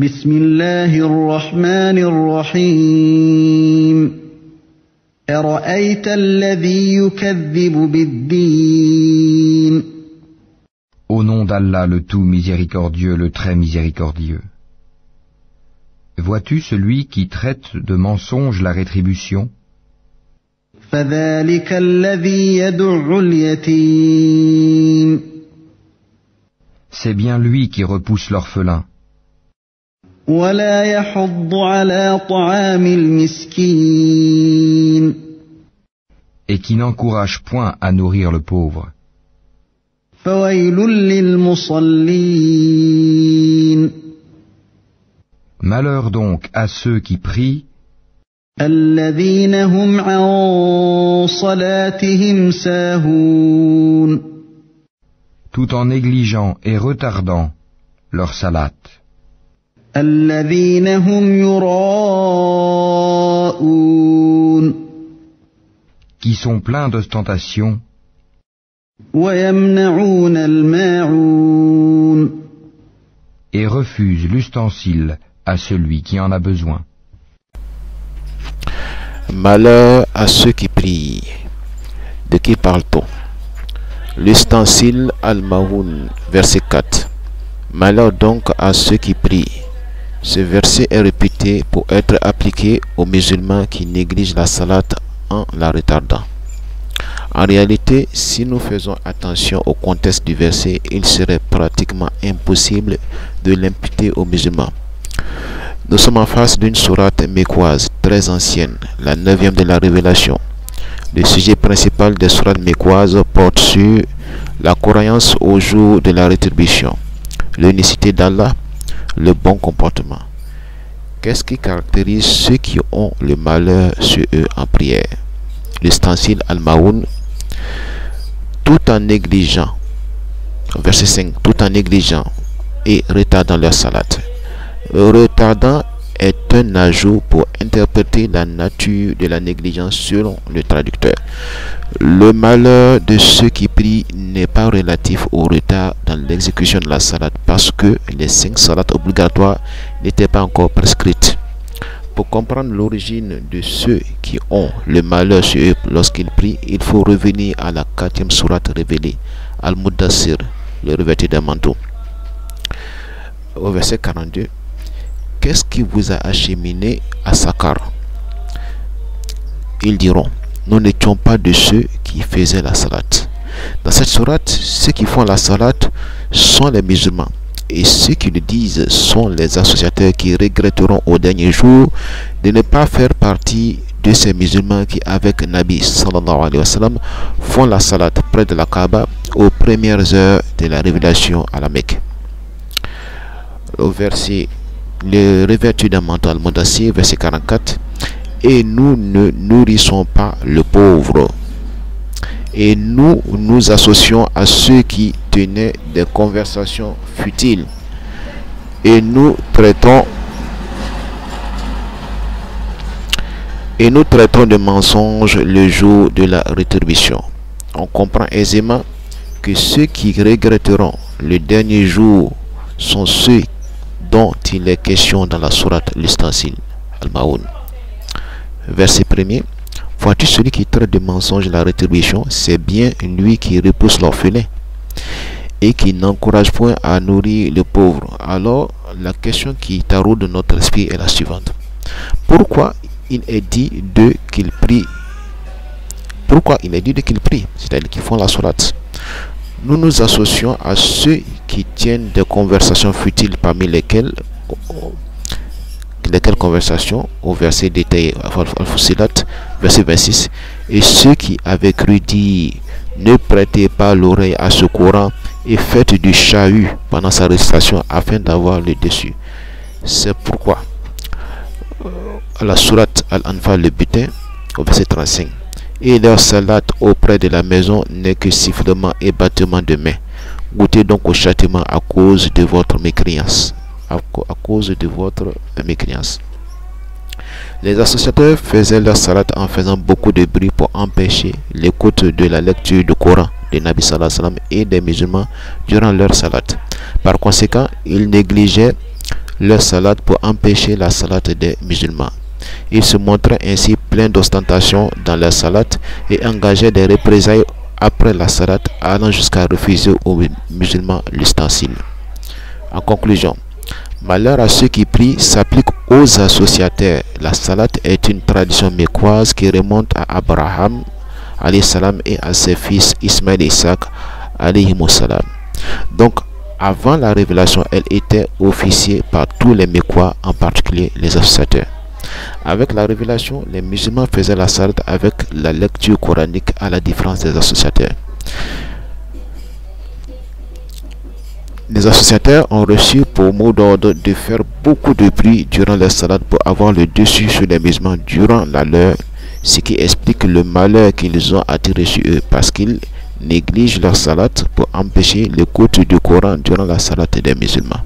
بسم الله الرحمن الرحيم أرأيت الذي يكذب بالدين Au nom d'Allah le tout miséricordieux, le très miséricordieux. Vois-tu celui qui traite de mensonge la rétribution? فذلك الذي يدع اليتيم C'est bien lui qui repousse l'orphelin ولا يحض على طعام المسكين et qui n'encourage point à nourrir le pauvre. فويل للمصلين Malheur donc à ceux qui prient, الذين هم عن صلاتهم ساهون tout en négligeant et retardant leur salat, الذين هم يراءون qui sont pleins d'ostentation ويمنعون الماعون et refusent l'ustensile à celui qui en a besoin. Malheur à ceux qui prient. De qui parle-t-on? L'ustensile Al-Mahoun, verset 4. Malheur donc à ceux qui prient. Ce verset est réputé pour être appliqué aux musulmans qui négligent la salat en la retardant. En réalité, si nous faisons attention au contexte du verset, il serait pratiquement impossible de l'imputer aux musulmans. Nous sommes en face d'une sourate mécoise très ancienne, la 9e de la Révélation. Le sujet principal des sourates mécoises porte sur la croyance au jour de la rétribution, l'unicité d'Allah, le bon comportement. Qu'est-ce qui caractérise ceux qui ont le malheur sur eux en prière? L'ustensile Al-Mahoun, tout en négligeant, verset 5, tout en négligeant et retardant leur salat. Retardant est un ajout pour interpréter la nature de la négligence selon le traducteur. Le malheur de ceux qui prient n'est pas relatif au retard dans l'exécution de la salat parce que les 5 salats obligatoires n'étaient pas encore prescrites. Pour comprendre l'origine de ceux qui ont le malheur sur eux lorsqu'ils prient, il faut revenir à la 4e sourate révélée, Al-Muddassir, le revêtu d'un manteau. Au verset 42, qu'est-ce qui vous a acheminé à Sakar? Ils diront, nous n'étions pas de ceux qui faisaient la salat. Dans cette sourate, ceux qui font la salat sont les musulmans. Et ceux qui le disent sont les associateurs qui regretteront au dernier jour de ne pas faire partie de ces musulmans qui, avec Nabi sallallahu alayhi wa sallam, font la salat près de la Kaaba aux premières heures de la révélation à la Mecque. Au verset, le revêtu d'un manteau Al-Mudassir, verset 44, et nous ne nourrissons pas le pauvre. Et nous nous associons à ceux qui tenaient des conversations futiles. Et nous traitons de mensonges le jour de la rétribution. On comprend aisément que ceux qui regretteront le dernier jour sont ceux dont il est question dans la sourate l'ustensile Al-Mahoun. Verset 1er. Vois-tu celui qui traite de mensonge la rétribution? C'est bien lui qui repousse l'orphelin et qui n'encourage point à nourrir le pauvre. Alors, la question qui taraude notre esprit est la suivante. Pourquoi il est dit d'eux qu'ils prient? Pourquoi il est dit d'eux qu'ils prient? C'est-à-dire qu'ils font la sourate. Nous nous associons à ceux qui tiennent des conversations futiles, parmi lesquelles conversations au verset détaillé Al-Fussilat, verset 26, et ceux qui avaient cru dire ne prêtez pas l'oreille à ce Coran et faites du chahut pendant sa récitation afin d'avoir le dessus. C'est pourquoi la sourate Al-Anfal, le butin, au verset 35, et leur salat auprès de la maison n'est que sifflement et battement de main. Goûtez donc au châtiment à cause de votre mécréance. À cause de votre mécréance. Les associateurs faisaient leur salat en faisant beaucoup de bruit pour empêcher l'écoute de la lecture du Coran de Nabi sallallahu alayhi wa sallam et des musulmans durant leur salat. Par conséquent, ils négligeaient leur salat pour empêcher la salat des musulmans. Ils se montraient ainsi pleins d'ostentation dans leur salat et engageaient des représailles après la salat, allant jusqu'à refuser aux musulmans l'ustensile. En conclusion, malheur à ceux qui prient s'applique aux associataires. La salat est une tradition mécoise qui remonte à Abraham alayhi salam et à ses fils Ismaël et Isaac alayhi salam. Donc, avant la révélation, elle était officiée par tous les Mécois, en particulier les associateurs. Avec la révélation, les musulmans faisaient la salat avec la lecture coranique, à la différence des associateurs. Les associateurs ont reçu pour mot d'ordre de faire beaucoup de bruit durant leur salat pour avoir le dessus sur les musulmans durant la leur, ce qui explique le malheur qu'ils ont attiré sur eux, parce qu'ils négligent leur salat pour empêcher l'écoute du Coran durant la salat des musulmans.